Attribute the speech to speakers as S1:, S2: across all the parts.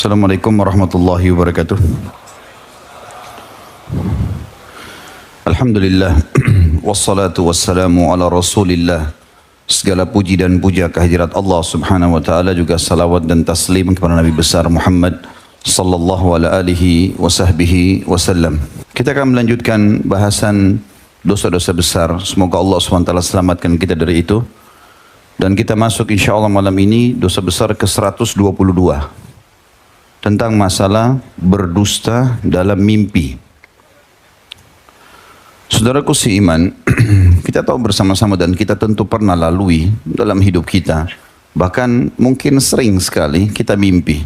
S1: Assalamualaikum warahmatullahi wabarakatuh. Alhamdulillah wassalatu wassalamu ala Rasulillah. Segala puji dan puja kehadirat Allah Subhanahu wa taala, juga salawat dan taslim kepada Nabi besar Muhammad sallallahu ala alihi wa sahbihi wasallam. Kita akan melanjutkan bahasan dosa-dosa besar. Semoga Allah Subhanahu wa taala selamatkan kita dari itu. Dan kita masuk insyaallah malam ini dosa besar ke-122. Tentang masalah berdusta dalam mimpi. Saudaraku seiman, kita tahu bersama-sama dan kita tentu pernah lalui dalam hidup kita. Bahkan mungkin sering sekali kita mimpi.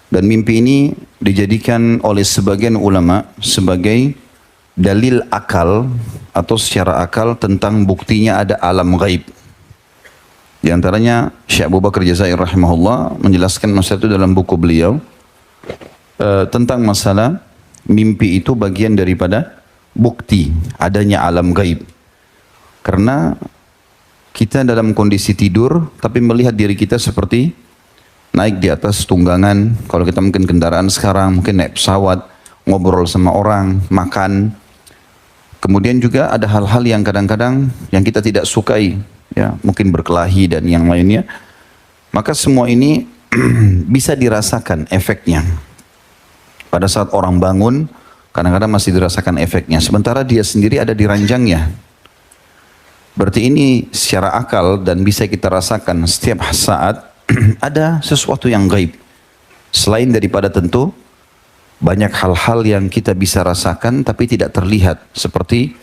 S1: Dan mimpi ini dijadikan oleh sebagian ulama sebagai dalil akal atau secara akal tentang buktinya ada alam gaib. Di antaranya Syekh Abu Bakar Jazair rahimahullah menjelaskan masalah itu dalam buku beliau tentang masalah mimpi itu bagian daripada bukti adanya alam gaib. Karena kita dalam kondisi tidur tapi melihat diri kita seperti naik di atas tunggangan. Kalau kita mungkin kendaraan sekarang, mungkin naik pesawat, ngobrol sama orang, makan. Kemudian juga ada hal-hal yang kadang-kadang yang kita tidak sukai, ya, mungkin berkelahi dan yang lainnya. Maka semua ini bisa dirasakan efeknya. Pada saat orang bangun, kadang-kadang masih dirasakan efeknya. Sementara dia sendiri ada di ranjangnya. Berarti ini secara akal dan bisa kita rasakan setiap saat ada sesuatu yang gaib. Selain daripada tentu banyak hal-hal yang kita bisa rasakan tapi tidak terlihat. Seperti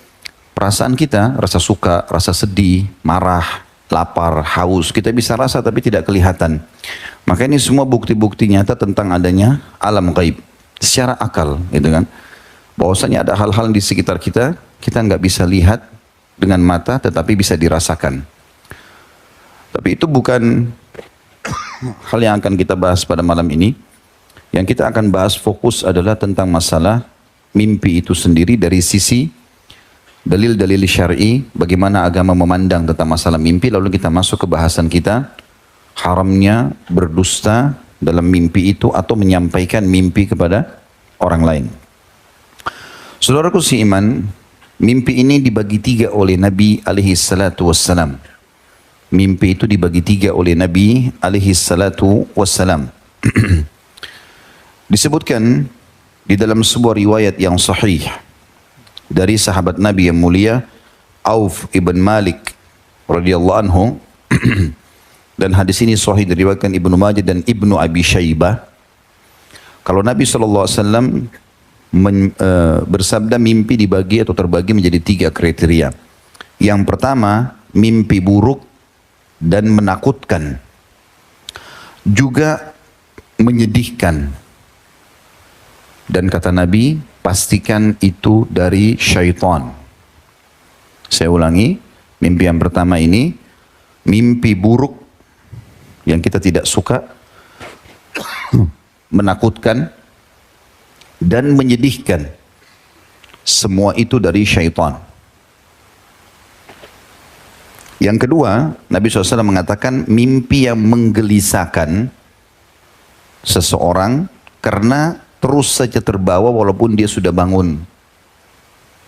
S1: perasaan kita, rasa suka, rasa sedih, marah, lapar, haus. Kita bisa rasa tapi tidak kelihatan. Maka ini semua bukti-bukti nyata tentang adanya alam gaib. Secara akal, gitu kan. Bahwasanya ada hal-hal di sekitar kita, kita nggak bisa lihat dengan mata tetapi bisa dirasakan. Tapi itu bukan hal yang akan kita bahas pada malam ini. Yang kita akan bahas fokus adalah tentang masalah mimpi itu sendiri dari sisi dalil-dalil syar'i, bagaimana agama memandang tentang masalah mimpi. Lalu kita masuk ke bahasan kita, haramnya berdusta dalam mimpi itu atau menyampaikan mimpi kepada orang lain. Saudaraku seiman, mimpi ini dibagi tiga oleh Nabi alaihi salatu wassalam. Mimpi itu dibagi tiga oleh Nabi alaihi salatu wassalam. Disebutkan di dalam sebuah riwayat yang sahih dari sahabat Nabi yang mulia Auf ibn Malik radhiyallahu anhu. Dan hadis ini sahih diriwayatkan Ibnu Majah dan Ibnu Abi Syaibah. Kalau Nabi SAW bersabda mimpi dibagi atau terbagi menjadi tiga kriteria. Yang pertama, mimpi buruk dan menakutkan. Juga menyedihkan. Dan kata Nabi, pastikan itu dari syaitan. Saya ulangi, mimpi yang pertama ini, mimpi buruk yang kita tidak suka, menakutkan, dan menyedihkan. Semua itu dari syaitan. Yang kedua, Nabi SAW mengatakan mimpi yang menggelisahkan seseorang karena terus saja terbawa walaupun dia sudah bangun.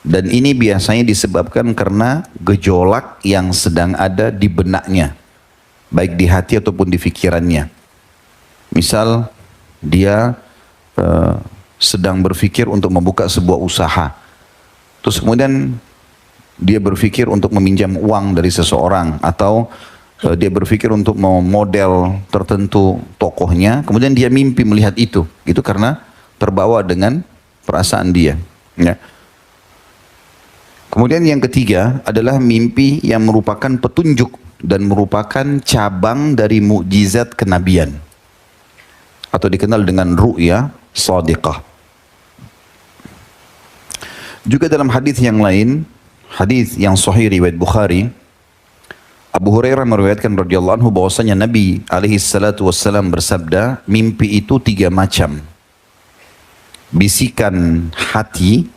S1: Dan ini biasanya disebabkan karena gejolak yang sedang ada di benaknya, baik di hati ataupun di pikirannya. Misal dia sedang berpikir untuk membuka sebuah usaha. Terus kemudian dia berpikir untuk meminjam uang dari seseorang. Atau dia berpikir untuk memodel tertentu tokohnya. Kemudian dia mimpi melihat itu. Itu karena terbawa dengan perasaan dia. Ya. Kemudian yang ketiga adalah mimpi yang merupakan petunjuk dan merupakan cabang dari mukjizat kenabian atau dikenal dengan ru'ya shadiqah. Juga dalam hadis yang lain, hadis yang sahih riwayat Bukhari, Abu Hurairah meriwayatkan radhiyallahu anhu bahwasanya Nabi alaihi salatu wassalam bersabda, mimpi itu tiga macam. Bisikan hati,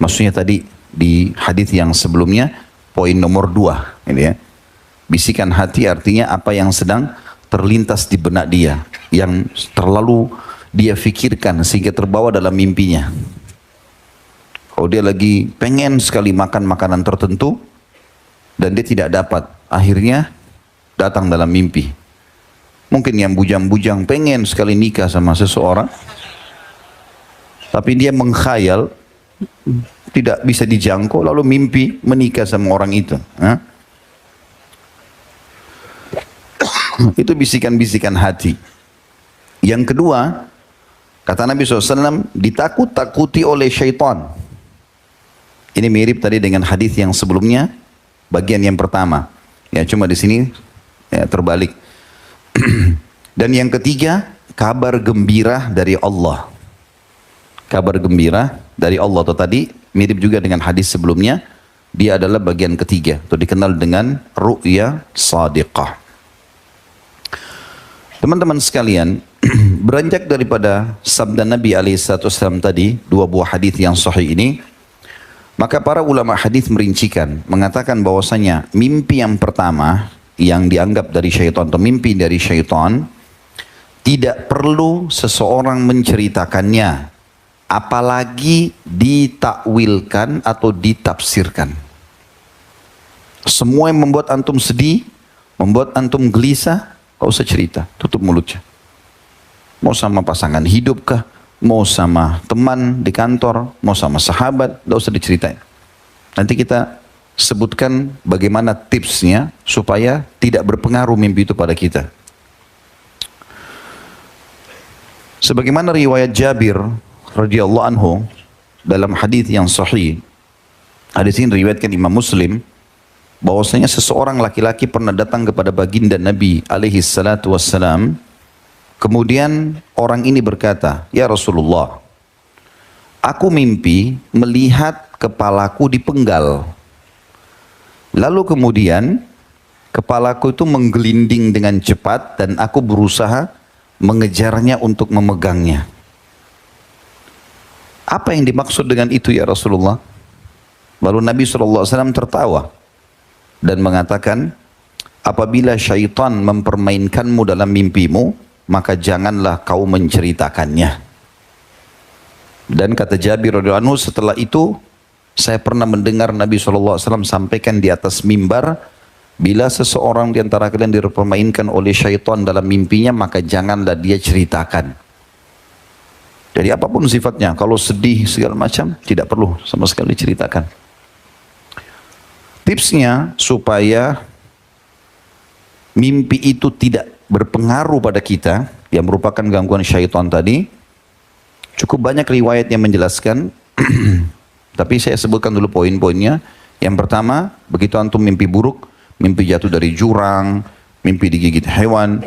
S1: maksudnya tadi di hadis yang sebelumnya poin nomor 2, ini ya. Bisikan hati artinya apa yang sedang terlintas di benak dia yang terlalu dia fikirkan sehingga terbawa dalam mimpinya. Kalau dia lagi pengen sekali makan makanan tertentu dan dia tidak dapat, akhirnya datang dalam mimpi. Mungkin yang bujang-bujang pengen sekali nikah sama seseorang, tapi dia mengkhayal tidak bisa dijangkau, lalu mimpi menikah sama orang itu. Itu bisikan-bisikan hati. Yang kedua, kata Nabi SAW, ditakut-takuti oleh syaitan. Ini mirip tadi dengan hadis yang sebelumnya, bagian yang pertama. Ya, cuma di sini ya, terbalik. Dan yang ketiga, kabar gembira dari Allah. Kabar gembira dari Allah itu tadi mirip juga dengan hadis sebelumnya. Dia adalah bagian ketiga, itu dikenal dengan ru'ya sadiqah. Teman-teman sekalian, beranjak daripada sabda Nabi SAW tadi, dua buah hadis yang sahih ini, maka para ulama hadis merincikan, mengatakan bahwasanya mimpi yang pertama yang dianggap dari syaitan atau mimpi dari syaitan tidak perlu seseorang menceritakannya, apalagi ditakwilkan atau ditafsirkan. Semua yang membuat antum sedih, membuat antum gelisah, gak usah cerita, tutup mulutnya. Mau sama pasangan hidup kah? Mau sama teman di kantor, mau sama sahabat, tidak usah diceritain. Nanti kita sebutkan bagaimana tipsnya supaya tidak berpengaruh mimpi itu pada kita. Sebagaimana riwayat Jabir radhiyallahu anhu dalam hadis yang sahih, hadis ini riwayatkan Imam Muslim, bahwasanya seseorang laki-laki pernah datang kepada baginda Nabi alaihi salatu wassalam. Kemudian orang ini berkata, "Ya Rasulullah, aku mimpi melihat kepalaku dipenggal. Lalu kemudian kepalaku itu menggelinding dengan cepat dan aku berusaha mengejarnya untuk memegangnya. Apa yang dimaksud dengan itu ya Rasulullah?" Lalu Nabi SAW tertawa dan mengatakan, "Apabila syaitan mempermainkanmu dalam mimpimu, maka janganlah kau menceritakannya." Dan kata Jabir radhiyallahu anhu, setelah itu saya pernah mendengar Nabi SAW sampaikan di atas mimbar, bila seseorang di antara kalian dipermainkan oleh syaitan dalam mimpinya, maka janganlah dia ceritakan. Jadi apapun sifatnya, kalau sedih segala macam, tidak perlu sama sekali ceritakan. Tipsnya supaya mimpi itu tidak berpengaruh pada kita, yang merupakan gangguan syaitan tadi, cukup banyak riwayat yang menjelaskan, tapi saya sebutkan dulu poin-poinnya. Yang pertama, begitu antum mimpi buruk, mimpi jatuh dari jurang, mimpi digigit hewan,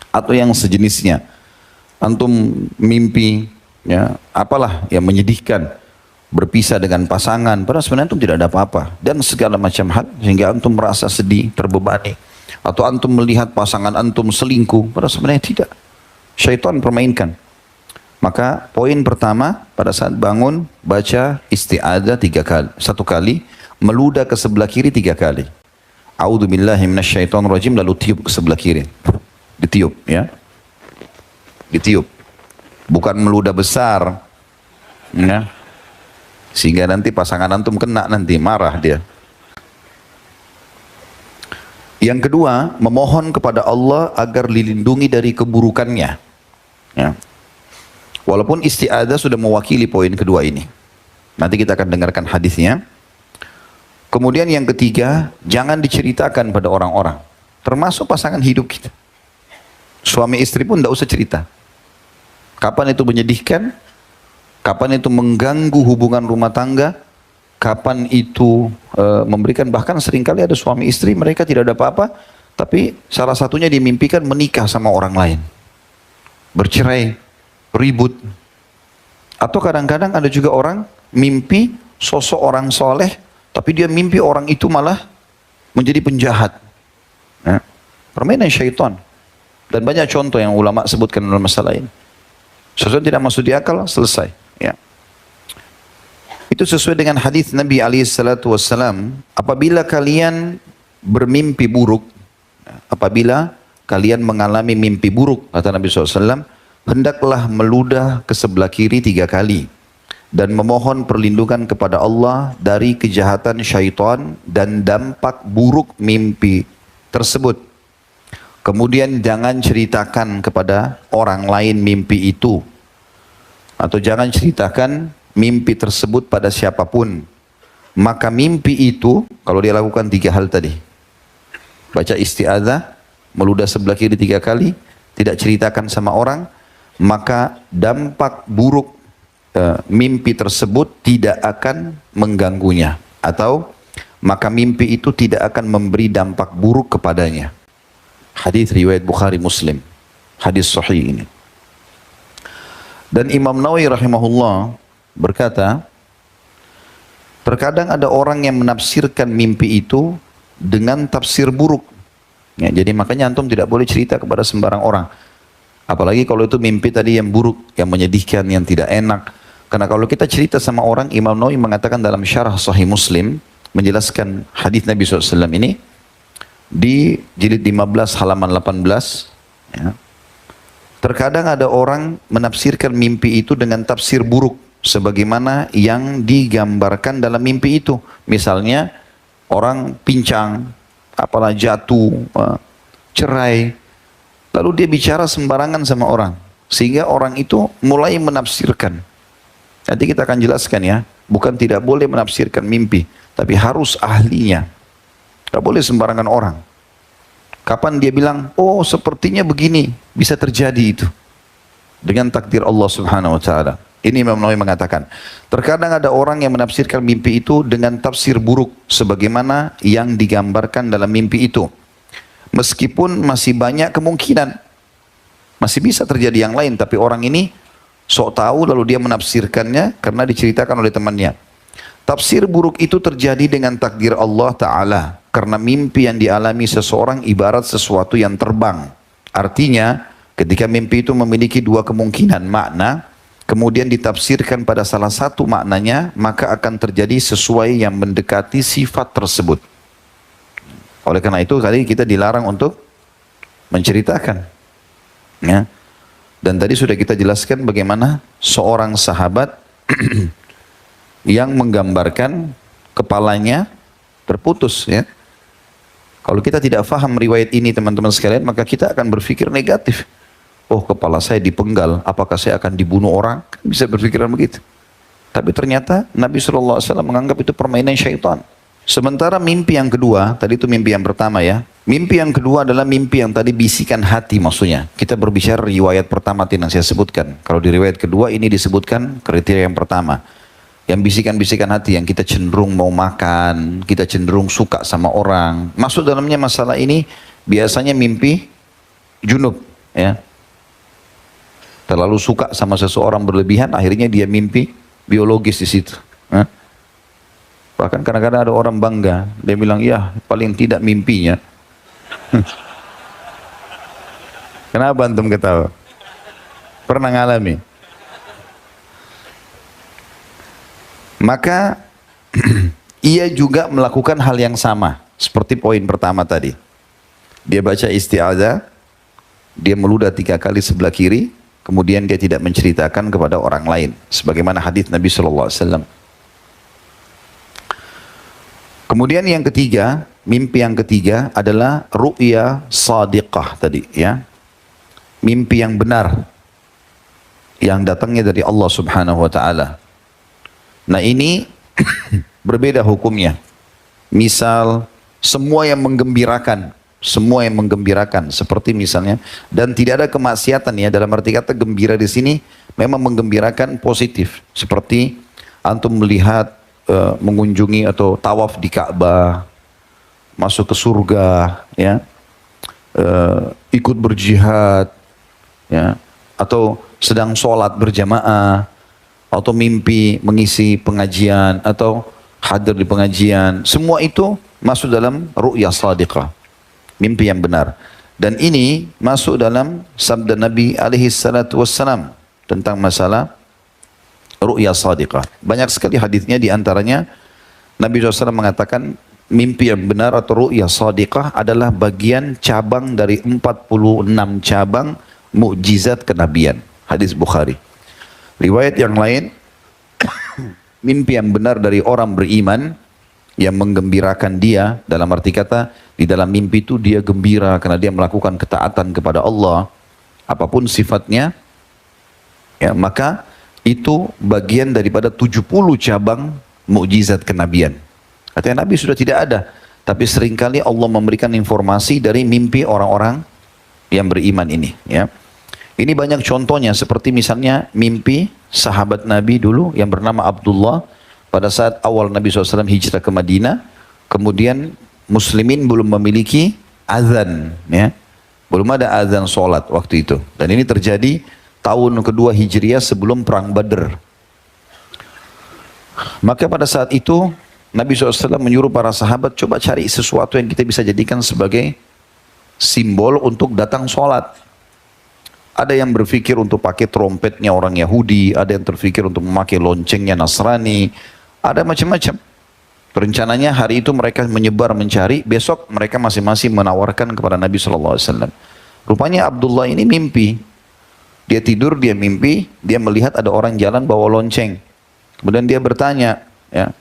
S1: atau yang sejenisnya, antum mimpi ya apalah yang menyedihkan, berpisah dengan pasangan, padahal sebenarnya antum tidak ada apa-apa, dan segala macam hal sehingga antum merasa sedih, terbebani, atau antum melihat pasangan antum selingkuh, padahal sebenarnya tidak, syaitan permainkan. Maka poin pertama, pada saat bangun baca isti'adzah 3 kali, 1 kali, meludah ke sebelah kiri 3 kali, a'udzubillahi minasyaitonirrajim, lalu tiup ke sebelah kiri, ditiup ya, ditiup, bukan meludah besar ya, sehingga nanti pasangan antum kena, nanti marah dia. Yang kedua, memohon kepada Allah agar dilindungi dari keburukannya ya. Walaupun isti'adzah sudah mewakili poin kedua ini, nanti kita akan dengarkan hadisnya. Kemudian yang ketiga, jangan diceritakan pada orang-orang, termasuk pasangan hidup kita. Suami istri pun tidak usah cerita. Kapan itu menyedihkan, kapan itu mengganggu hubungan rumah tangga, kapan itu memberikan, bahkan seringkali ada suami istri mereka tidak ada apa-apa, tapi salah satunya dimimpikan menikah sama orang lain, bercerai, ribut. Atau kadang-kadang ada juga orang mimpi sosok orang soleh, tapi dia mimpi orang itu malah menjadi penjahat. Ya. Permainan syaitan. Dan banyak contoh yang ulama sebutkan dalam masalah ini. Sesuatu tidak masuk di akal, selesai. Ya. Itu sesuai dengan hadis Nabi SAW, apabila kalian bermimpi buruk, apabila kalian mengalami mimpi buruk, kata Nabi SAW, hendaklah meludah ke sebelah kiri 3 kali dan memohon perlindungan kepada Allah dari kejahatan syaitan dan dampak buruk mimpi tersebut. Kemudian jangan ceritakan kepada orang lain mimpi itu, atau jangan ceritakan mimpi tersebut pada siapapun. Maka mimpi itu, kalau dia lakukan 3 hal tadi, baca isti'adzah, meludah sebelah kiri 3 kali, tidak ceritakan sama orang, maka dampak buruk mimpi tersebut tidak akan mengganggunya, atau maka mimpi itu tidak akan memberi dampak buruk kepadanya. Hadis riwayat Bukhari Muslim, hadis sahih ini. Dan Imam Nawawi rahimahullah berkata, terkadang ada orang yang menafsirkan mimpi itu dengan tafsir buruk. Ya, jadi makanya antum tidak boleh cerita kepada sembarang orang. Apalagi kalau itu mimpi tadi yang buruk, yang menyedihkan, yang tidak enak. Karena kalau kita cerita sama orang, Imam Nawawi mengatakan dalam syarah Sahih Muslim, menjelaskan hadis Nabi SAW ini, di jilid 15 halaman 18, ya, terkadang ada orang menafsirkan mimpi itu dengan tafsir buruk, sebagaimana yang digambarkan dalam mimpi itu. Misalnya orang pincang, apalah jatuh, cerai, lalu dia bicara sembarangan sama orang, sehingga orang itu mulai menafsirkan. Nanti kita akan jelaskan ya, bukan tidak boleh menafsirkan mimpi, tapi harus ahlinya. Tidak boleh sembarangan orang. Kapan dia bilang, oh sepertinya begini, bisa terjadi itu dengan takdir Allah Subhanahu Wa Taala. Ini Imam Nawawi mengatakan, terkadang ada orang yang menafsirkan mimpi itu dengan tafsir buruk, sebagaimana yang digambarkan dalam mimpi itu. Meskipun masih banyak kemungkinan, masih bisa terjadi yang lain, tapi orang ini sok tahu lalu dia menafsirkannya karena diceritakan oleh temannya. Tafsir buruk itu terjadi dengan takdir Allah Ta'ala, karena mimpi yang dialami seseorang ibarat sesuatu yang terbang. Artinya, ketika mimpi itu memiliki 2 kemungkinan makna, kemudian ditafsirkan pada salah satu maknanya, maka akan terjadi sesuai yang mendekati sifat tersebut. Oleh karena itu tadi kita dilarang untuk menceritakan. Ya. Dan tadi sudah kita jelaskan bagaimana seorang sahabat yang menggambarkan kepalanya terputus. Ya. Kalau kita tidak faham riwayat ini teman-teman sekalian, maka kita akan berpikir negatif. Oh, kepala saya dipenggal, apakah saya akan dibunuh orang? Bisa berpikiran begitu. Tapi ternyata Nabi SAW menganggap itu permainan syaitan. Sementara mimpi yang kedua, tadi itu mimpi yang pertama ya. Mimpi yang kedua adalah mimpi yang tadi bisikan hati maksudnya. Kita berbicara riwayat pertama yang saya sebutkan. Kalau di riwayat kedua ini disebutkan kriteria yang pertama. Yang bisikan-bisikan hati, yang kita cenderung mau makan, kita cenderung suka sama orang. Masuk dalamnya masalah ini biasanya mimpi junub ya. Terlalu suka sama seseorang berlebihan, akhirnya dia mimpi biologis di situ. Bahkan kadang-kadang ada orang bangga, dia bilang, ya paling tidak mimpinya. Kenapa antum ketawa? Pernah ngalami? Maka ia juga melakukan hal yang sama, seperti poin pertama tadi. Dia baca isti'adzah, dia meludah 3 kali sebelah kiri, kemudian dia tidak menceritakan kepada orang lain, sebagaimana hadis Nabi SAW. Kemudian yang ketiga, mimpi yang ketiga adalah ru'ya sadiqah tadi ya. Mimpi yang benar, yang datangnya dari Allah Subhanahu Wa Taala. Nah ini berbeda hukumnya. Misal semua yang menggembirakan, seperti misalnya, dan tidak ada kemaksiatan ya, dalam arti kata gembira di sini memang menggembirakan positif, seperti antum melihat mengunjungi atau tawaf di Ka'bah, masuk ke surga, ya, ikut berjihad, ya, atau sedang sholat berjamaah, atau mimpi mengisi pengajian atau hadir di pengajian, semua itu masuk dalam ru'ya sadiqah. Mimpi yang benar. Dan ini masuk dalam sabda Nabi SAW tentang masalah ru'ya sadiqah. Banyak sekali hadisnya, di antaranya Nabi SAW mengatakan mimpi yang benar atau ru'ya shadiqah adalah bagian cabang dari 46 cabang mukjizat kenabian. Hadis Bukhari. Riwayat yang lain, mimpi yang benar dari orang beriman yang menggembirakan dia, dalam arti kata di dalam mimpi itu dia gembira karena dia melakukan ketaatan kepada Allah, apapun sifatnya, ya, maka itu bagian daripada 70 cabang mukjizat kenabian. Artinya Nabi sudah tidak ada, tapi seringkali Allah memberikan informasi dari mimpi orang-orang yang beriman ini. Ya. Ini banyak contohnya, seperti misalnya mimpi sahabat Nabi dulu yang bernama Abdullah pada saat awal Nabi SAW hijrah ke Madinah, kemudian muslimin belum memiliki azan, ya. Belum ada azan sholat waktu itu. Dan ini terjadi tahun kedua Hijriah sebelum perang Badr. Maka pada saat itu Nabi SAW menyuruh para sahabat, coba cari sesuatu yang kita bisa jadikan sebagai simbol untuk datang sholat. Ada yang berpikir untuk pakai trompetnya orang Yahudi, ada yang terpikir untuk memakai loncengnya Nasrani, ada macam-macam. Rencananya hari itu mereka menyebar mencari, besok mereka masing-masing menawarkan kepada Nabi SAW. Rupanya Abdullah ini mimpi. Dia tidur, dia mimpi, dia melihat ada orang jalan bawa lonceng. Kemudian dia bertanya, ya,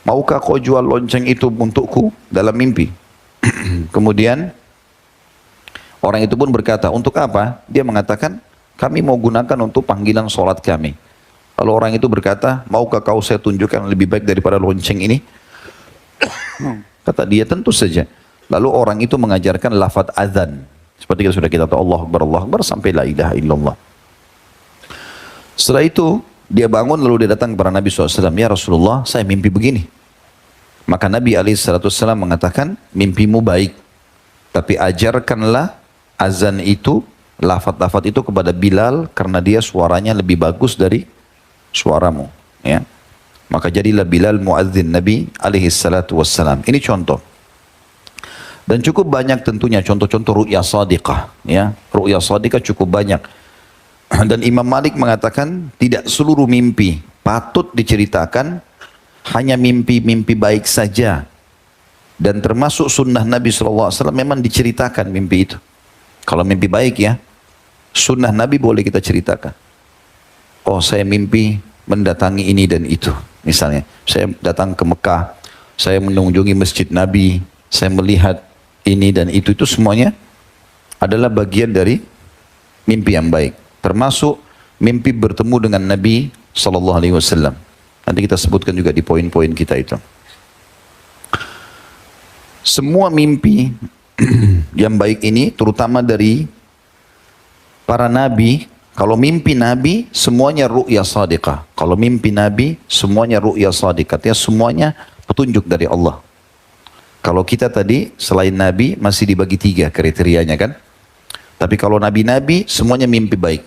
S1: maukah kau jual lonceng itu untukku dalam mimpi? Kemudian orang itu pun berkata, untuk apa? Dia mengatakan, kami mau gunakan untuk panggilan sholat kami. Lalu orang itu berkata, maukah kau saya tunjukkan lebih baik daripada lonceng ini? Kata dia, tentu saja. Lalu orang itu mengajarkan lafaz azan. Seperti yang sudah kita tahu, Allah Akbar, sampai la ilaha illallah. Setelah itu, dia bangun lalu dia datang kepada Nabi SAW. Ya Rasulullah, saya mimpi begini. Maka Nabi SAW mengatakan, mimpimu baik. Tapi ajarkanlah azan itu, lafaz-lafaz itu kepada Bilal, karena dia suaranya lebih bagus dari suaramu. Ya. Maka jadilah Bilal muadzin Nabi SAW. Ini contoh. Dan cukup banyak tentunya contoh-contoh ru'ya shadiqah. Ya. Ru'ya shadiqah cukup banyak. Dan Imam Malik mengatakan tidak seluruh mimpi patut diceritakan, hanya mimpi-mimpi baik saja. Dan termasuk sunnah Nabi SAW memang diceritakan mimpi itu. Kalau mimpi baik ya, sunnah Nabi boleh kita ceritakan. Oh, saya mimpi mendatangi ini dan itu. Misalnya, saya datang ke Mekah, saya mengunjungi masjid Nabi, saya melihat ini dan itu semuanya adalah bagian dari mimpi yang baik. Termasuk mimpi bertemu dengan Nabi SAW. Nanti kita sebutkan juga di poin-poin kita itu. Semua mimpi yang baik ini, terutama dari para nabi, kalau mimpi nabi semuanya ru'ya shadiqah. Kalau mimpi nabi semuanya ru'ya shadiqah. Artinya semuanya petunjuk dari Allah. Kalau kita tadi selain nabi masih dibagi 3 kriterianya kan. Tapi kalau nabi-nabi semuanya mimpi baik.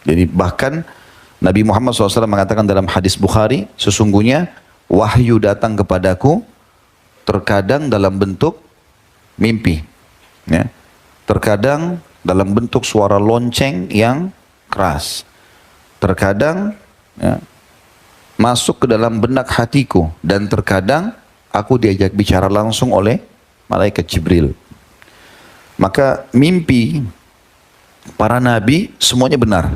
S1: Jadi bahkan Nabi Muhammad SAW mengatakan dalam hadis Bukhari, sesungguhnya wahyu datang kepadaku terkadang dalam bentuk mimpi. Ya. Terkadang dalam bentuk suara lonceng yang keras. Terkadang ya, masuk ke dalam benak hatiku. Dan terkadang aku diajak bicara langsung oleh malaikat Jibril. Maka mimpi para nabi semuanya benar.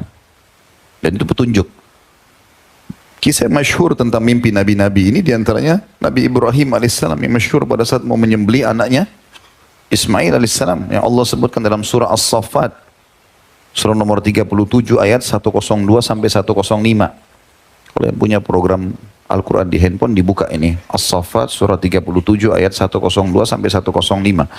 S1: Dan itu petunjuk. Kisah masyhur tentang mimpi nabi-nabi ini diantaranya Nabi Ibrahim alaihissalam yang masyhur pada saat mau menyembelih anaknya Ismail alaihissalam yang Allah sebutkan dalam surah As-Saffat. Surah nomor 37 ayat 102 sampai 105. Kalau yang punya program Al-Quran di handphone dibuka ini. As-Saffat surah 37 ayat 102 sampai 105.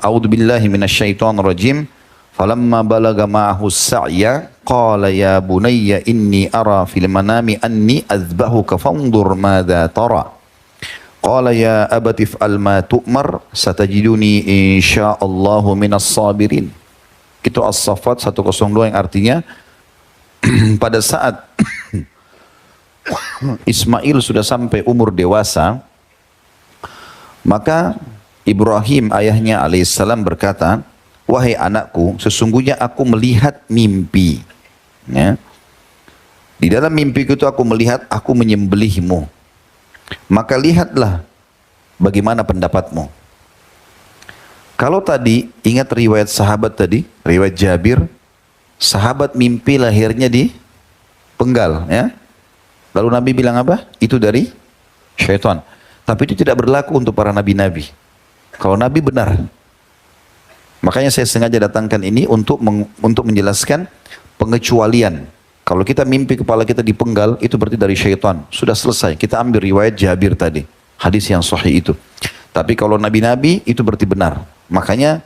S1: A'udzu billahi minasyaitonir rajim. Falamma balaga ma'ahu as-sa'ya qala ya bunayya inni ara fil manami anni azbahuka fanzur madza tara. Qala ya abati if'al ma tu'mar satajiduni insyaallahu minas sabirin. Itu As-Saffat 102 yang artinya pada saat Ismail sudah sampai umur dewasa, maka Ibrahim ayahnya alaihissalam berkata, wahai anakku, sesungguhnya aku melihat mimpi. Ya. Di dalam mimpiku itu aku melihat aku menyembelihmu. Maka lihatlah Bagaimana pendapatmu? Kalau tadi, ingat riwayat sahabat tadi, riwayat Jabir, sahabat mimpi lahirnya di penggal, ya. Lalu Nabi bilang apa? Itu dari syaitan. Tapi itu tidak berlaku untuk para nabi-nabi. Kalau Nabi benar. Makanya saya sengaja datangkan ini untuk menjelaskan pengecualian. Kalau kita mimpi kepala kita dipenggal, itu berarti dari syaitan. Sudah selesai. Kita ambil riwayat Jabir tadi. Hadis yang sahih itu. Tapi kalau nabi-nabi, itu berarti benar. Makanya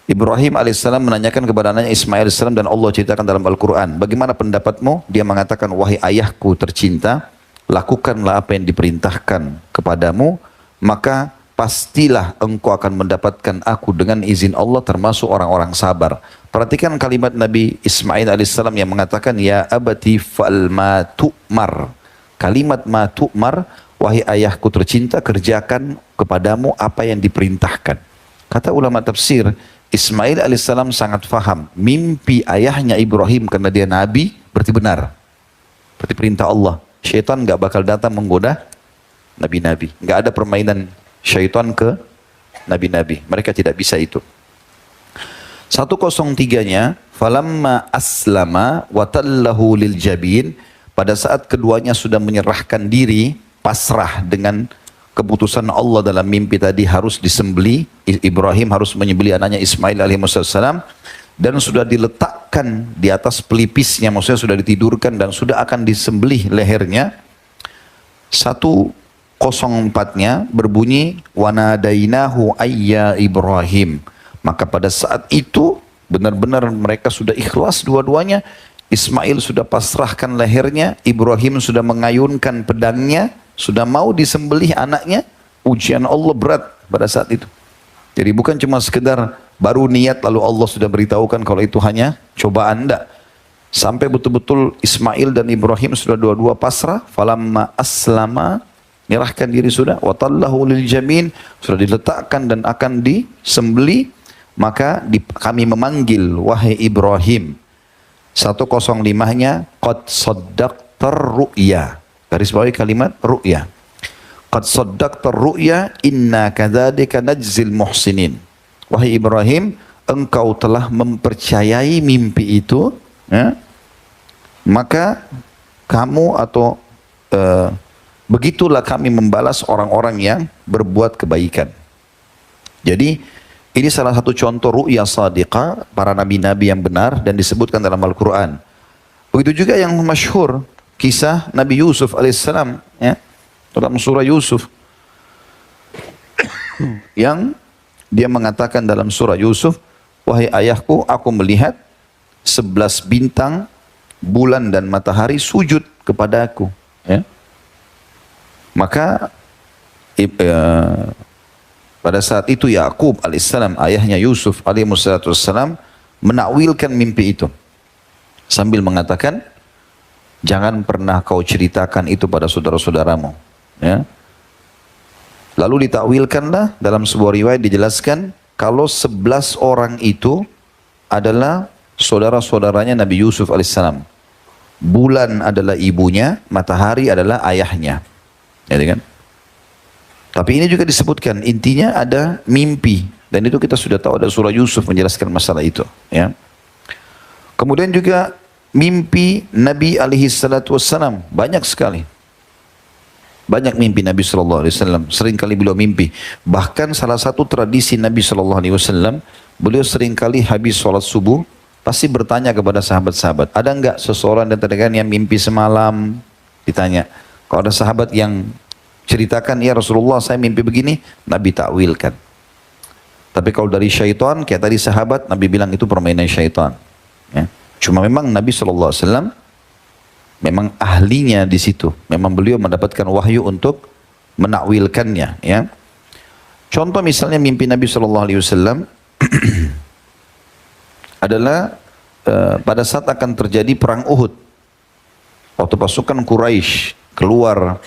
S1: Ibrahim alaihissalam menanyakan kepada anaknya Ismail alaihissalam dan Allah ceritakan dalam Al-Quran. Bagaimana pendapatmu? Dia mengatakan, wahai ayahku tercinta, lakukanlah apa yang diperintahkan kepadamu, maka pastilah engkau akan mendapatkan aku dengan izin Allah termasuk orang-orang sabar. Perhatikan kalimat Nabi Ismail alaihissalam yang mengatakan, ya abati fa'al ma tu'mar. Kalimat ma tu'mar, wahai ayahku tercinta, kerjakan kepadamu apa yang diperintahkan. Kata ulama tafsir, Ismail alaihissalam sangat faham mimpi ayahnya Ibrahim karena dia nabi berarti benar. Berarti perintah Allah. Syaitan gak bakal datang menggoda nabi-nabi. Gak ada permainan syaitan ke nabi-nabi. Mereka tidak bisa itu. 103-nya, falamma aslama watallahu lil jabin, pada saat keduanya sudah menyerahkan diri, pasrah dengan keputusan Allah dalam mimpi tadi harus disembeli, Ibrahim harus menyembeli anaknya Ismail alaihissalam, dan sudah diletakkan di atas pelipisnya, maksudnya sudah ditidurkan dan sudah akan disembelih lehernya. 104-nya berbunyi, wanadainahu ayya Ibrahim. Maka pada saat itu benar-benar mereka sudah ikhlas dua-duanya. Ismail sudah pasrahkan lehernya, Ibrahim sudah mengayunkan pedangnya, sudah mau disembelih anaknya. Ujian Allah berat pada saat itu. Jadi bukan cuma sekedar baru niat lalu Allah sudah beritahukan kalau itu hanya cobaan, enggak. Sampai betul-betul Ismail dan Ibrahim sudah dua-dua pasrah. Falamma aslama, nyerahkan diri sudah. Watallahu lil jamin, sudah diletakkan dan akan disembelih. Maka kami memanggil, wahai Ibrahim. 105-nya, qad saddaqtar ru'ya. Garis bawahi kalimat ru'ya. Qad saddaqtar ru'ya inna kadzalika najzil muhsinin. Wahai Ibrahim, engkau telah mempercayai mimpi itu, ya? Maka kamu atau begitulah kami membalas orang-orang yang berbuat kebaikan. Jadi ini salah satu contoh ru'ya sadiqah para nabi-nabi yang benar dan disebutkan dalam Al-Quran. Begitu juga yang masyhur kisah Nabi Yusuf alaihissalam, ya, dalam surah Yusuf, yang dia mengatakan dalam surah Yusuf, wahai ayahku, aku melihat 11 bintang, bulan dan matahari sujud kepada aku. Ya. Maka pada saat itu Yakub alaihissalam, ayahnya Yusuf alaihissalam, menakwilkan mimpi itu sambil mengatakan, jangan pernah kau ceritakan itu pada saudara-saudaramu. Ya. Lalu ditakwilkanlah, dalam sebuah riwayat dijelaskan kalau 11 orang itu adalah saudara-saudaranya Nabi Yusuf alaihissalam. Bulan adalah ibunya, matahari adalah ayahnya. Ya, kan? Tapi ini juga disebutkan, intinya ada mimpi. Dan itu kita sudah tahu, ada surah Yusuf menjelaskan masalah itu. Ya. Kemudian juga mimpi Nabi alaihissalam, banyak sekali. Banyak mimpi Nabi SAW, seringkali beliau mimpi. Bahkan salah satu tradisi Nabi SAW, beliau seringkali habis sholat subuh, pasti bertanya kepada sahabat-sahabat, ada enggak seseorang dan terdengar yang mimpi semalam? Ditanya. Kalau ada sahabat yang ceritakan, ya Rasulullah saya mimpi begini, Nabi takwilkan. Tapi kalau dari syaitan, kayak tadi sahabat, Nabi bilang itu permainan syaitan. Ya. Cuma memang Nabi SAW memang ahlinya di situ. Memang beliau mendapatkan wahyu untuk menakwilkannya. Ya. Contoh misalnya mimpi Nabi SAW adalah pada saat akan terjadi perang Uhud. Waktu pasukan Quraisy keluar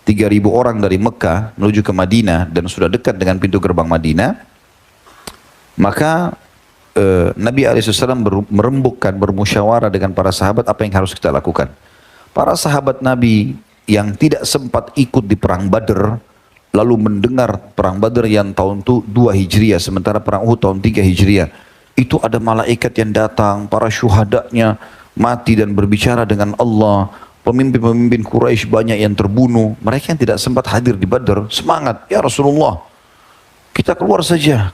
S1: 3.000 orang dari Mekah menuju ke Madinah dan sudah dekat dengan pintu gerbang Madinah, maka Nabi SAW merembukkan, bermusyawarah dengan para sahabat apa yang harus kita lakukan. Para sahabat Nabi yang tidak sempat ikut di perang Badr lalu mendengar perang Badar yang tahun 2 Hijriah, sementara perang Uhud tahun 3 Hijriah, itu ada malaikat yang datang, para syuhadanya mati dan berbicara dengan Allah. Pemimpin-pemimpin Quraisy banyak yang terbunuh. Mereka yang tidak sempat hadir di Badar, semangat, ya Rasulullah, kita keluar saja,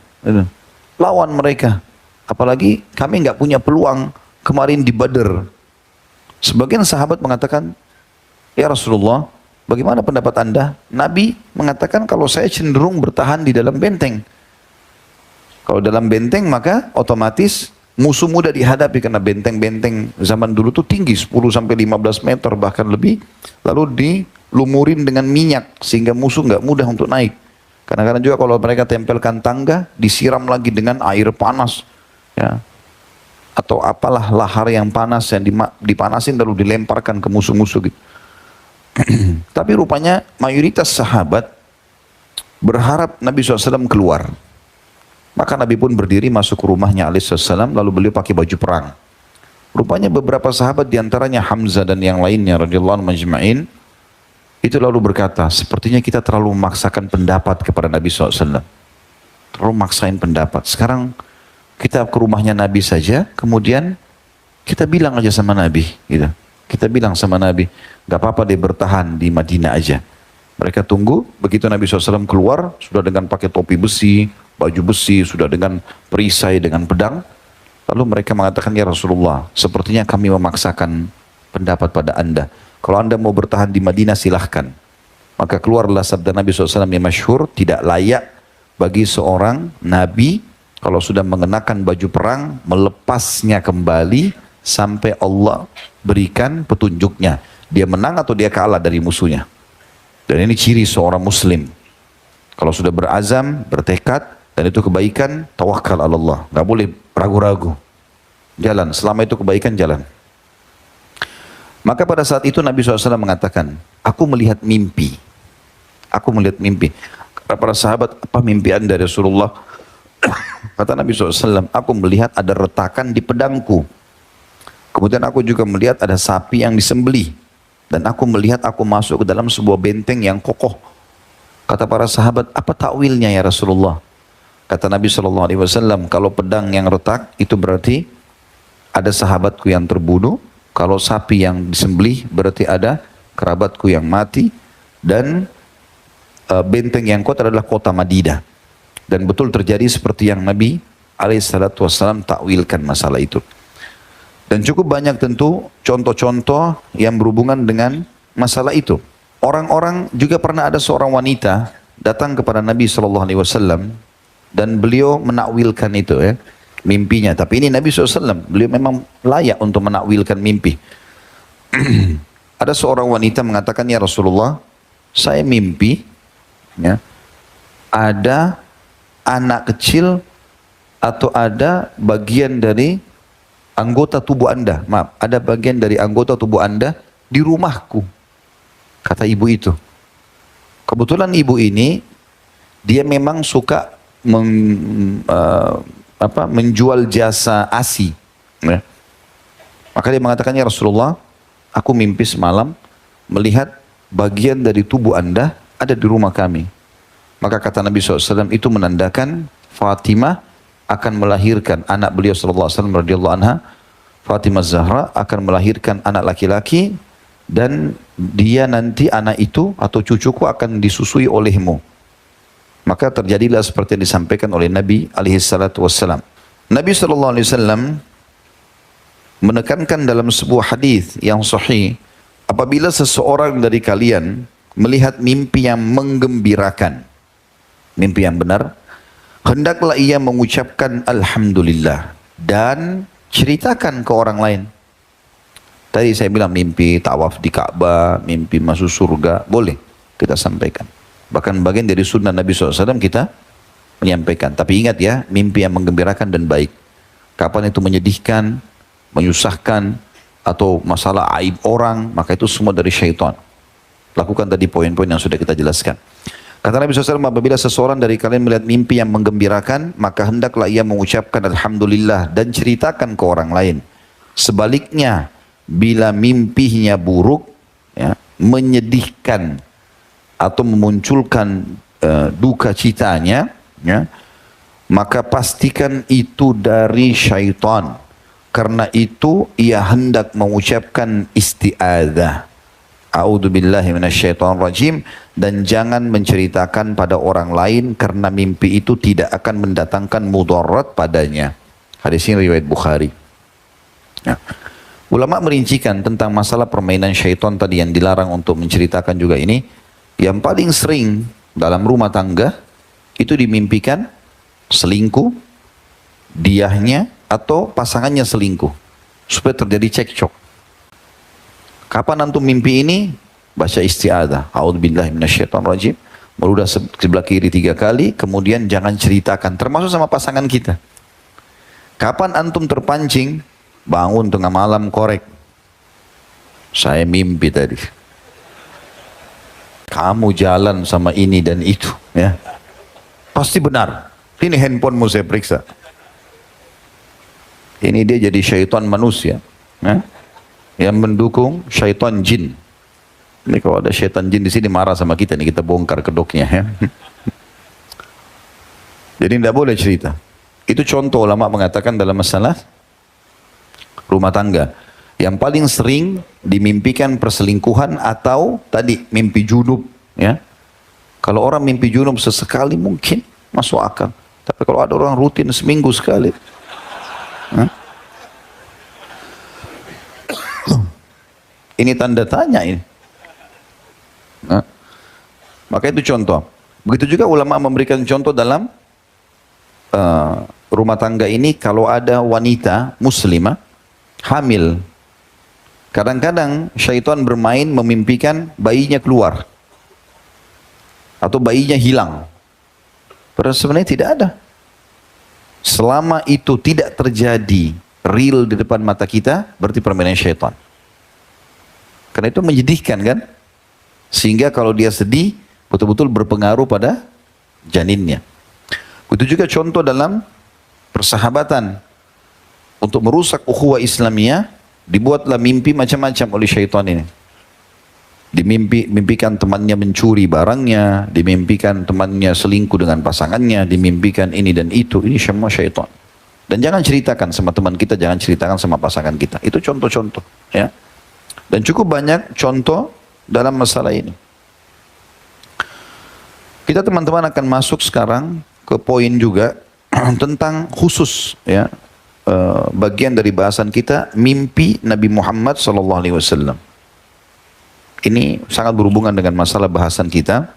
S1: lawan mereka. Apalagi kami nggak punya peluang kemarin di Badar. Sebagian sahabat mengatakan, ya Rasulullah, bagaimana pendapat Anda? Nabi mengatakan kalau saya cenderung bertahan di dalam benteng. Kalau dalam benteng maka otomatis musuh mudah dihadapi, karena benteng-benteng zaman dulu tuh tinggi 10-15 meter bahkan lebih, lalu dilumurin dengan minyak sehingga musuh nggak mudah untuk naik. Kadang-kadang juga kalau mereka tempelkan tangga, disiram lagi dengan air panas, ya, atau apalah lahar yang panas yang dipanasin lalu dilemparkan ke musuh-musuh gitu. Tapi rupanya mayoritas sahabat berharap Nabi SAW keluar. Maka Nabi pun berdiri masuk ke rumahnya alaihissalam, lalu beliau pakai baju perang. Rupanya beberapa sahabat diantaranya Hamzah dan yang lainnya radhiyallahu anhum majma'in, itu lalu berkata, sepertinya kita terlalu memaksakan pendapat kepada Nabi SAW. Terlalu maksain pendapat. Sekarang kita ke rumahnya Nabi saja, kemudian kita bilang aja sama Nabi. Gitu. Kita bilang sama Nabi, gak apa-apa dia bertahan di Madinah aja. Mereka tunggu, begitu Nabi SAW keluar, sudah dengan pakai topi besi, baju besi, sudah dengan perisai, dengan pedang. Lalu mereka mengatakan, ya Rasulullah, sepertinya kami memaksakan pendapat pada Anda. Kalau Anda mau bertahan di Madinah silahkan. Maka keluarlah sabda Nabi SAW yang masyhur, tidak layak bagi seorang Nabi kalau sudah mengenakan baju perang, melepasnya kembali sampai Allah berikan petunjuknya. Dia menang atau dia kalah dari musuhnya. Dan ini ciri seorang Muslim. Kalau sudah berazam, bertekad, dan itu kebaikan, tawakal ala Allah. Gak boleh ragu-ragu. Jalan, selama itu kebaikan jalan. Maka pada saat itu Nabi SAW mengatakan, aku melihat mimpi. Aku melihat mimpi. Kata para sahabat, apa mimpi Anda Rasulullah? Kata Nabi SAW, aku melihat ada retakan di pedangku. Kemudian aku juga melihat ada sapi yang disembelih. Dan aku melihat aku masuk ke dalam sebuah benteng yang kokoh. Kata para sahabat, apa takwilnya ya Rasulullah? Kata Nabi SAW, kalau pedang yang retak itu berarti ada sahabatku yang terbunuh. Kalau sapi yang disembelih berarti ada kerabatku yang mati. Dan benteng yang kuat adalah kota Madinah. Dan betul terjadi seperti yang Nabi SAW takwilkan masalah itu. Dan cukup banyak tentu contoh-contoh yang berhubungan dengan masalah itu. Orang-orang juga pernah ada seorang wanita datang kepada Nabi SAW dan beliau menakwilkan itu ya, mimpinya. Tapi ini Nabi SAW, beliau memang layak untuk menakwilkan mimpi. Ada seorang wanita mengatakan, ya Rasulullah, saya mimpi ya, ada anak kecil atau ada bagian dari anggota tubuh Anda, maaf, ada bagian dari anggota tubuh Anda di rumahku, kata ibu itu. Kebetulan ibu ini, dia memang suka menjual jasa ASI. Ya. Maka dia mengatakan, ya Rasulullah, aku mimpi semalam melihat bagian dari tubuh Anda ada di rumah kami. Maka kata Nabi SAW, itu menandakan Fatimah akan melahirkan anak beliau SAW radhiyallahu anha, Fatimah Zahra akan melahirkan anak laki-laki dan dia nanti anak itu atau cucuku akan disusui olehmu. Maka terjadilah seperti yang disampaikan oleh Nabi SAW. Nabi SAW menekankan dalam sebuah hadis yang sahih, apabila seseorang dari kalian melihat mimpi yang menggembirakan, mimpi yang benar, hendaklah ia mengucapkan Alhamdulillah dan ceritakan ke orang lain. Tadi saya bilang mimpi tawaf di Ka'bah, mimpi masuk surga, boleh kita sampaikan. Bahkan bagian dari sunnah Nabi SAW kita menyampaikan. Tapi ingat ya, mimpi yang menggembirakan dan baik. Kapan itu menyedihkan, menyusahkan, atau masalah aib orang, maka itu semua dari syaitan. Lakukan tadi poin-poin yang sudah kita jelaskan. Kata Nabi SAW, apabila seseorang dari kalian melihat mimpi yang menggembirakan, maka hendaklah ia mengucapkan Alhamdulillah dan ceritakan ke orang lain. Sebaliknya, bila mimpinya buruk, ya, menyedihkan, atau memunculkan duka citanya, ya, maka pastikan itu dari syaitan. Karena itu ia hendak mengucapkan isti'adzah. A'udzubillahi minasyaitonirrajim, dan jangan menceritakan pada orang lain karena mimpi itu tidak akan mendatangkan mudarat padanya. Hadis ini riwayat Bukhari. Ya. Ulama merincikan tentang masalah permainan syaitan tadi yang dilarang untuk menceritakan juga ini. Yang paling sering dalam rumah tangga itu dimimpikan selingkuh, diahnya atau pasangannya selingkuh, supaya terjadi cekcok. Kapan antum mimpi ini? Baca isti'adzah. A'udzubillahi minasyaitonirrajim. Meludah sebelah kiri 3 kali, kemudian jangan ceritakan, termasuk sama pasangan kita. Kapan antum terpancing? Bangun tengah malam, korek. Saya mimpi tadi. Kamu jalan sama ini dan itu, ya. Pasti benar. Ini handphonemu saya periksa. Ini dia jadi syaitan manusia, ya, yang mendukung syaitan jin. Ini kalau ada syaitan jin di sini marah sama kita nih, kita bongkar kedoknya, ya. Jadi tidak boleh cerita. Itu contoh ulama mengatakan dalam masalah rumah tangga. Yang paling sering dimimpikan perselingkuhan atau tadi mimpi junub, ya. Kalau orang mimpi junub sesekali mungkin masuk akal. Tapi kalau ada orang rutin seminggu sekali, ini tanda tanya ini. Maka itu contoh. Begitu juga ulama memberikan contoh dalam rumah tangga ini, kalau ada wanita muslimah hamil. Kadang-kadang syaitan bermain memimpikan bayinya keluar. Atau bayinya hilang. Padahal sebenarnya tidak ada. Selama itu tidak terjadi real di depan mata kita, berarti permainan syaitan. Karena itu menyedihkan kan? Sehingga kalau dia sedih, betul-betul berpengaruh pada janinnya. Itu juga contoh dalam persahabatan. Untuk merusak ukhuwah Islamiyah, dibuatlah mimpi macam-macam oleh syaitan ini. Dimimpikan temannya mencuri barangnya, dimimpikan temannya selingkuh dengan pasangannya, dimimpikan ini dan itu. Ini semua syaitan. Dan jangan ceritakan sama teman kita, jangan ceritakan sama pasangan kita. Itu contoh-contoh, ya. Dan cukup banyak contoh dalam masalah ini. Kita teman-teman akan masuk sekarang ke poin juga tentang khusus, ya, bagian dari bahasan kita, mimpi Nabi Muhammad SAW. Ini sangat berhubungan dengan masalah bahasan kita.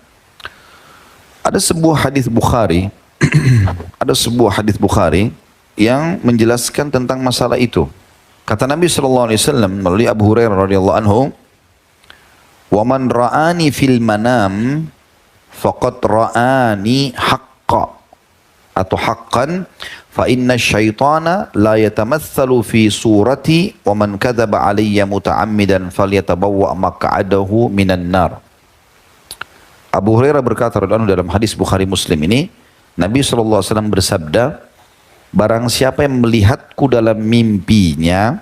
S1: Ada sebuah hadis Bukhari, ada sebuah hadis Bukhari yang menjelaskan tentang masalah itu. Kata Nabi SAW melalui Abu Hurairah radhiyallahu anhu, "Wa man ra'ani fil manam faqad ra'ani haqqa," atau haqqan, "fa inna syaitana la yatamatsalu fi surati wa man kadzaba alayya muta'ammidan falyatabawwa maq'adahu minan nar." Abu Hurairah berkata dalam hadis Bukhari Muslim ini, Nabi SAW bersabda, "Barang siapa yang melihatku dalam mimpinya,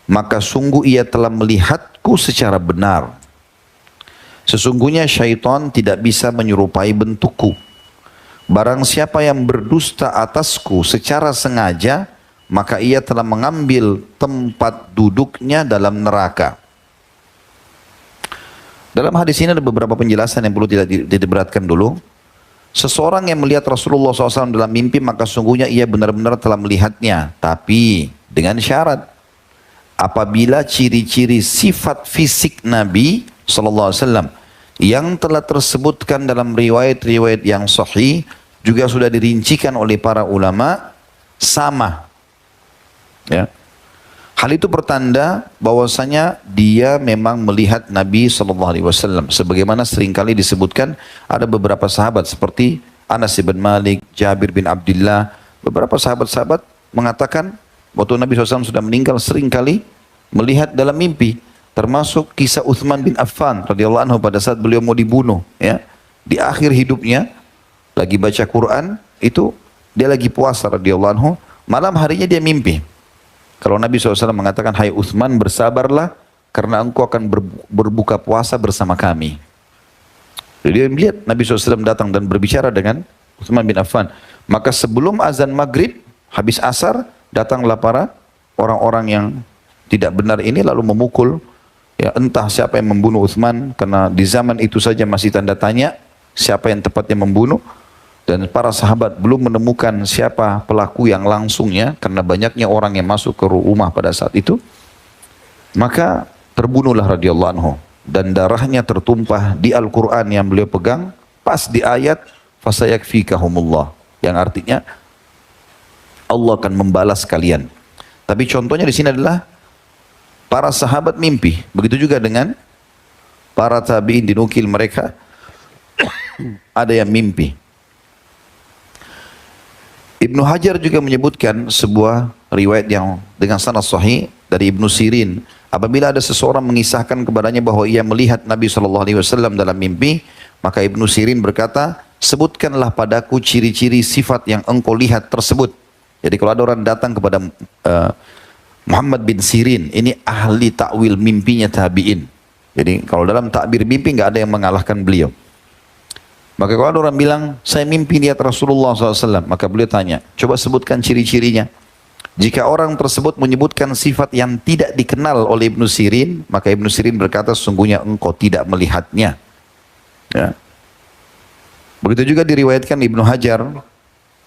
S1: maka sungguh ia telah melihatku secara benar. Sesungguhnya syaitan tidak bisa menyerupai bentukku. Barang siapa yang berdusta atasku secara sengaja, maka ia telah mengambil tempat duduknya dalam neraka." Dalam hadis ini ada beberapa penjelasan yang perlu tidak diberatkan dulu. Seseorang yang melihat Rasulullah SAW dalam mimpi, maka sungguhnya ia benar-benar telah melihatnya. Tapi dengan syarat, apabila ciri-ciri sifat fisik Nabi SAW yang telah tersebutkan dalam riwayat-riwayat yang sahih, juga sudah dirincikan oleh para ulama, sama. Ya. Hal itu pertanda bahwasanya dia memang melihat Nabi SAW. Sebagaimana seringkali disebutkan, ada beberapa sahabat seperti Anas bin Malik, Jabir bin Abdullah, beberapa sahabat-sahabat mengatakan waktu Nabi SAW sudah meninggal seringkali melihat dalam mimpi. Termasuk kisah Uthman bin Affan radhiyallahu anhu pada saat beliau mau dibunuh, ya. Di akhir hidupnya lagi baca Quran, itu dia lagi puasa radhiyallahu anhu, malam harinya dia mimpi. Kalau Nabi SAW mengatakan, "Hai Uthman, bersabarlah karena engkau akan berbuka puasa bersama kami." Jadi dia melihat Nabi SAW datang dan berbicara dengan Utsman bin Affan. Maka sebelum azan maghrib, habis asar, datanglah para orang-orang yang tidak benar ini lalu memukul, ya entah siapa yang membunuh Utsman, karena di zaman itu saja masih tanda tanya siapa yang tepatnya membunuh, dan para sahabat belum menemukan siapa pelaku yang langsungnya karena banyaknya orang yang masuk ke rumah pada saat itu. Maka terbunuhlah radhiyallahu anhu, dan darahnya tertumpah di Al-Quran yang beliau pegang pas di ayat fasayakfikahumullah, yang artinya Allah akan membalas kalian. Tapi contohnya di sini adalah para sahabat mimpi. Begitu juga dengan para tabi'in, dinukil mereka ada yang mimpi. Ibnu Hajar juga menyebutkan sebuah riwayat yang dengan sanad sahih dari Ibnu Sirin. Apabila ada seseorang mengisahkan kepadanya bahwa ia melihat Nabi SAW dalam mimpi, maka Ibnu Sirin berkata, sebutkanlah padaku ciri-ciri sifat yang engkau lihat tersebut. Jadi kalau ada orang datang kepada Muhammad bin Sirin, ini ahli takwil mimpinya tabi'in. Jadi kalau dalam takbir mimpi nggak ada yang mengalahkan beliau. Maka kalau ada orang bilang, saya mimpi lihat Rasulullah SAW, maka beliau tanya, coba sebutkan ciri-cirinya. Jika orang tersebut menyebutkan sifat yang tidak dikenal oleh Ibnu Sirin, maka Ibnu Sirin berkata, sesungguhnya engkau tidak melihatnya. Ya. Begitu juga diriwayatkan Ibnu Hajar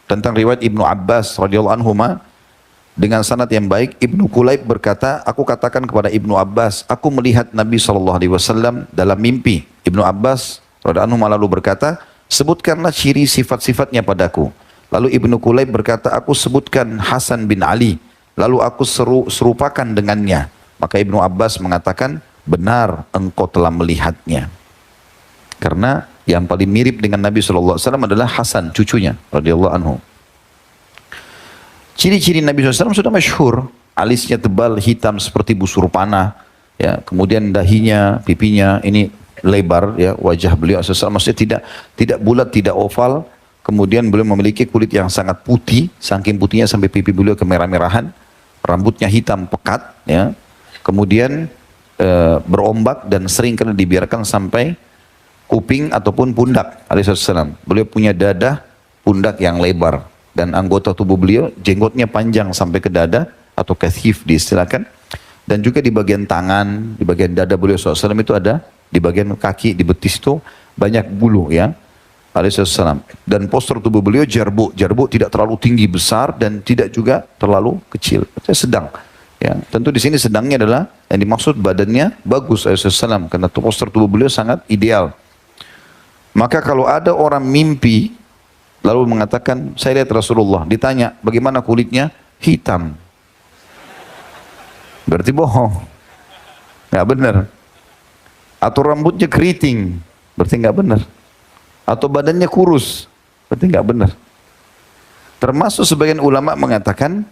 S1: tentang riwayat Ibnu Abbas radhiyallahu anhuma dengan sanad yang baik. Ibnu Kulaib berkata, aku katakan kepada Ibnu Abbas, aku melihat Nabi SAW dalam mimpi. Ibnu Abbas radhiyallahu anhu lalu berkata, sebutkanlah ciri sifat-sifatnya padaku. Lalu Ibnu Kulaib berkata, aku sebutkan Hasan bin Ali, lalu aku serupakan dengannya. Maka Ibnu Abbas mengatakan, benar engkau telah melihatnya. Karena yang paling mirip dengan Nabi SAW adalah Hasan, cucunya radhiyallahu anhu. Ciri-ciri Nabi SAW sudah masyhur, alisnya tebal, hitam seperti busur panah, ya, kemudian dahinya, pipinya ini lebar, ya, wajah beliau SAW maksudnya tidak bulat, tidak oval. Kemudian beliau memiliki kulit yang sangat putih, saking putihnya sampai pipi beliau kemerah-merahan, rambutnya hitam pekat, ya, kemudian berombak dan sering kena dibiarkan sampai kuping ataupun pundak alaihissalam. Beliau punya dada, pundak yang lebar, dan anggota tubuh beliau jenggotnya panjang sampai ke dada atau kathif diistilahkan, dan juga di bagian tangan, di bagian dada beliau SAW itu ada, di bagian kaki, di betis itu banyak bulu, ya, alaihissalam. Dan postur tubuh beliau jarbuk tidak terlalu tinggi besar dan tidak juga terlalu kecil, sedang. Ya, tentu di sini sedangnya adalah yang dimaksud badannya bagus alaihissalam, karena postur tubuh beliau sangat ideal. Maka kalau ada orang mimpi lalu mengatakan, saya lihat Rasulullah, ditanya bagaimana kulitnya, hitam, berarti bohong, nggak benar. Atau rambutnya keriting, berarti nggak benar. Atau badannya kurus, berarti nggak benar. Termasuk sebagian ulama mengatakan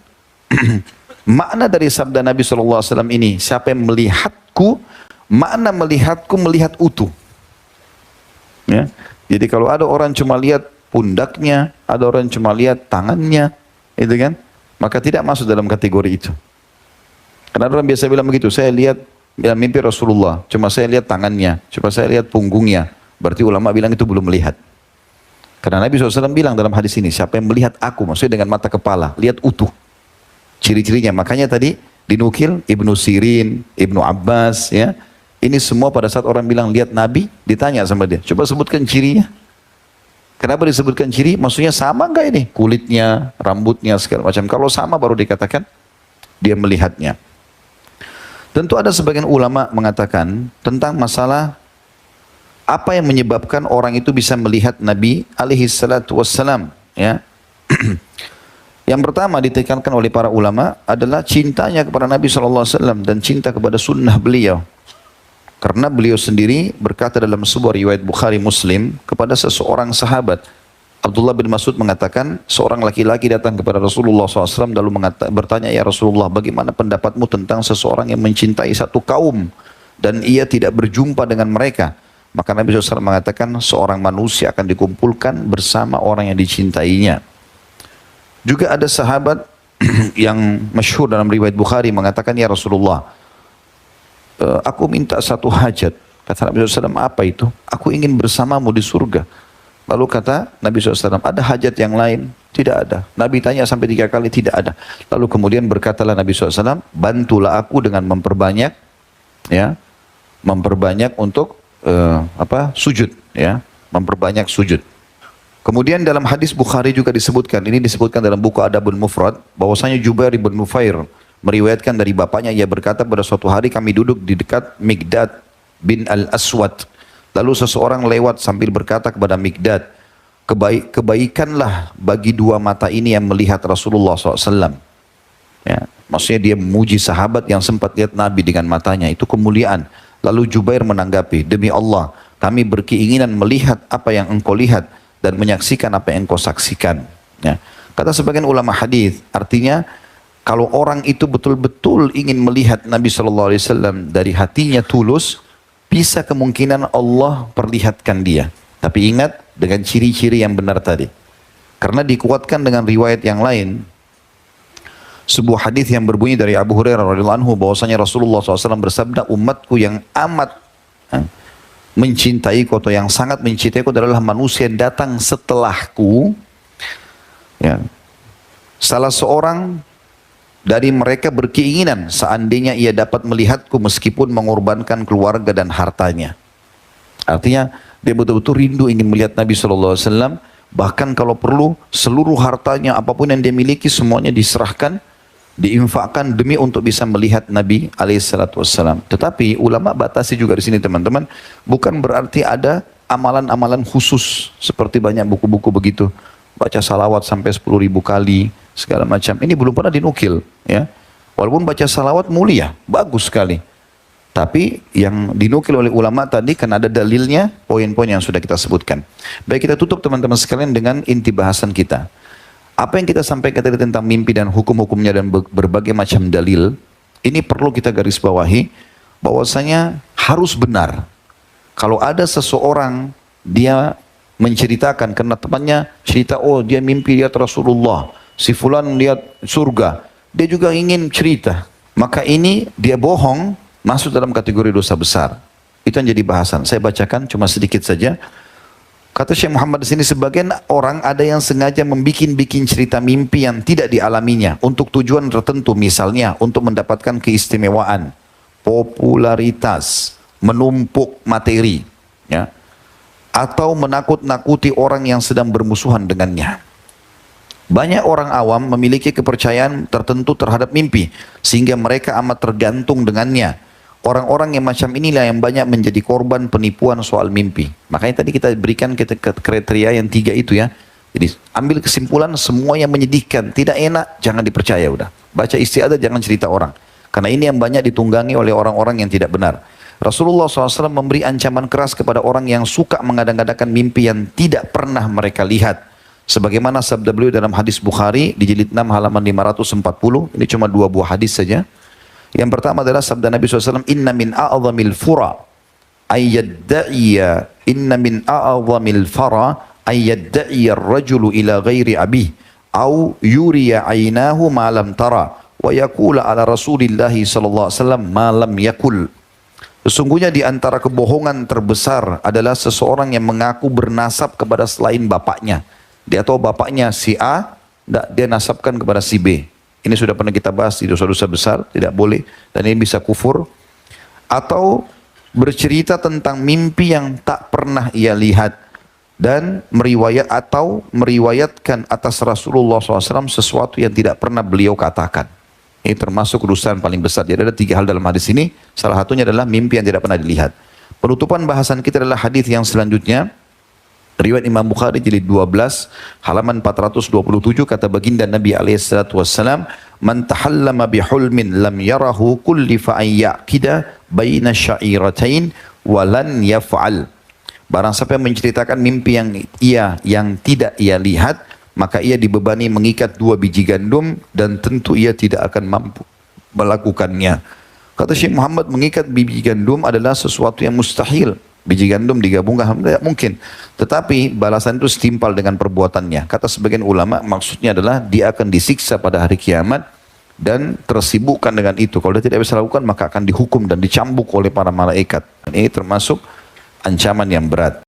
S1: makna dari sabda Nabi SAW ini, siapa yang melihatku, makna melihatku melihat utuh. Ya. Jadi kalau ada orang cuma lihat pundaknya, ada orang cuma lihat tangannya, itu kan, maka tidak masuk dalam kategori itu. Karena orang biasa bilang begitu, saya lihat dalam mimpi Rasulullah, cuma saya lihat tangannya, cuma saya lihat punggungnya. Berarti ulama bilang itu belum melihat. Karena Nabi SAW bilang dalam hadis ini, siapa yang melihat aku, maksudnya dengan mata kepala, lihat utuh ciri-cirinya. Makanya tadi dinukil Ibnu Sirin, Ibnu Abbas, ya. Ini semua pada saat orang bilang lihat Nabi, ditanya sama dia, coba sebutkan cirinya. Kenapa disebutkan ciri? Maksudnya sama enggak ini? Kulitnya, rambutnya, segala macam. Kalau sama baru dikatakan dia melihatnya. Tentu ada sebagian ulama mengatakan tentang masalah apa yang menyebabkan orang itu bisa melihat Nabi alaihi salatu wassalam, ya. Yang pertama ditekankan oleh para ulama adalah cintanya kepada Nabi SAW dan cinta kepada sunnah beliau. Karena beliau sendiri berkata dalam sebuah riwayat Bukhari Muslim kepada seseorang sahabat, Abdullah bin Mas'ud mengatakan, seorang laki-laki datang kepada Rasulullah SAW lalu bertanya, ya Rasulullah, bagaimana pendapatmu tentang seseorang yang mencintai satu kaum dan ia tidak berjumpa dengan mereka? Maka Nabi SAW mengatakan, seorang manusia akan dikumpulkan bersama orang yang dicintainya. Juga ada sahabat yang masyhur dalam riwayat Bukhari mengatakan, ya Rasulullah, aku minta satu hajat Kata Nabi SAW, apa itu? Aku ingin bersamamu di surga. Lalu kata Nabi SAW, ada hajat yang lain? Tidak ada. Nabi tanya sampai 3 kali, tidak ada. Lalu kemudian berkatalah Nabi SAW, bantulah aku dengan memperbanyak, ya, memperbanyak untuk sujud, ya, memperbanyak sujud. Kemudian dalam hadis Bukhari juga disebutkan, ini disebutkan dalam buku Adabul Mufrad, bahwasanya Jubair bin Nufair meriwayatkan dari bapaknya, ia berkata, pada suatu hari kami duduk di dekat Mikdad bin Al-Aswad. Lalu seseorang lewat sambil berkata kepada Mikdad, kebaikanlah bagi 2 mata ini yang melihat Rasulullah SAW. Ya, maksudnya dia memuji sahabat yang sempat lihat Nabi dengan matanya, itu kemuliaan. Lalu Jubair menanggapi, demi Allah, kami berkeinginan melihat apa yang engkau lihat dan menyaksikan apa yang engkau saksikan. Ya. Kata sebagian ulama hadis, artinya kalau orang itu betul-betul ingin melihat Nabi SAW dari hatinya tulus, bisa kemungkinan Allah perlihatkan dia. Tapi ingat dengan ciri-ciri yang benar tadi. Karena dikuatkan dengan riwayat yang lain. Sebuah hadis yang berbunyi dari Abu Hurairah radhiyallahu anhu bahwasanya Rasulullah SAW bersabda, umatku yang amat mencintaiku atau yang sangat mencintaiku adalah manusia yang datang setelahku. Ya. Salah seorang dari mereka berkeinginan seandainya ia dapat melihatku meskipun mengorbankan keluarga dan hartanya. Artinya dia betul-betul rindu ingin melihat Nabi SAW. Bahkan kalau perlu seluruh hartanya apapun yang dia miliki semuanya diserahkan, diinfakkan demi untuk bisa melihat Nabi SAW. Tetapi ulama batasi juga di sini teman-teman. Bukan berarti ada amalan-amalan khusus seperti banyak buku-buku begitu. Baca salawat sampai 10.000 kali, segala macam. Ini belum pernah dinukil, ya. Walaupun baca salawat mulia, bagus sekali. Tapi yang dinukil oleh ulama tadi karena ada dalilnya, poin-poin yang sudah kita sebutkan. Baik, kita tutup teman-teman sekalian dengan inti bahasan kita. Apa yang kita sampaikan tadi tentang mimpi dan hukum-hukumnya dan berbagai macam dalil, ini perlu kita garis bawahi, bahwasanya harus benar. Kalau ada seseorang, dia menceritakan karena temannya cerita, oh dia mimpi lihat Rasulullah, si fulan lihat surga, dia juga ingin cerita, maka ini dia bohong, masuk dalam kategori dosa besar. Itu yang jadi bahasan. Saya bacakan cuma sedikit saja. Kata Syekh Muhammad di sini, sebagian orang ada yang sengaja membikin cerita mimpi yang tidak dialaminya untuk tujuan tertentu, misalnya untuk mendapatkan keistimewaan, popularitas, menumpuk materi, ya, atau menakut-nakuti orang yang sedang bermusuhan dengannya. Banyak orang awam memiliki kepercayaan tertentu terhadap mimpi, sehingga mereka amat tergantung dengannya. Orang-orang yang macam inilah yang banyak menjadi korban penipuan soal mimpi. Makanya tadi kita berikan kriteria yang 3 itu, ya. Jadi ambil kesimpulan, semua yang menyedihkan, tidak enak, jangan dipercaya udah. Baca istiadah, jangan cerita orang. Karena ini yang banyak ditunggangi oleh orang-orang yang tidak benar. Rasulullah SAW memberi ancaman keras kepada orang yang suka mengadang-adakan mimpi yang tidak pernah mereka lihat. Sebagaimana sabda beliau dalam hadis Bukhari di jilid 6 halaman 540, ini cuma 2 buah hadis saja. Yang pertama adalah sabda Nabi SAW, inna min a'zamil fara ayyadda'iya, inna min a'zamil fara ayyadda'iya ar-rajulu ila ghairi abih, au yuriya aynahu ma lam tara, wa yakula ala rasulillahi sallallahu alaihi wasallam ma lam yakul. Sesungguhnya di antara kebohongan terbesar adalah seseorang yang mengaku bernasab kepada selain bapaknya. Dia tahu bapaknya si A, dia nasabkan kepada si B. Ini sudah pernah kita bahas di dosa-dosa besar, tidak boleh, dan ini bisa kufur. Atau bercerita tentang mimpi yang tak pernah ia lihat, dan meriwayatkan atas Rasulullah SAW sesuatu yang tidak pernah beliau katakan. Ini termasuk kedudukan paling besar. Jadi ada 3 hal dalam hadis ini. Salah satunya adalah mimpi yang tidak pernah dilihat. Penutupan bahasan kita adalah hadis yang selanjutnya. Riwayat Imam Bukhari jilid 12 halaman 427, kata baginda Nabi SAW, man tahallama bihulmin lam yarahu kullifa an ya'kida baina sya'iratain walan yaf'al. Barang siapa yang menceritakan mimpi yang tidak ia lihat, maka ia dibebani mengikat 2 biji gandum dan tentu ia tidak akan mampu melakukannya. Kata Syekh Muhammad, mengikat biji gandum adalah sesuatu yang mustahil. Biji gandum digabungkan tidak mungkin. Tetapi balasan itu setimpal dengan perbuatannya. Kata sebagian ulama, maksudnya adalah dia akan disiksa pada hari kiamat dan tersibukkan dengan itu. Kalau dia tidak bisa lakukan, maka akan dihukum dan dicambuk oleh para malaikat. Ini termasuk ancaman yang berat.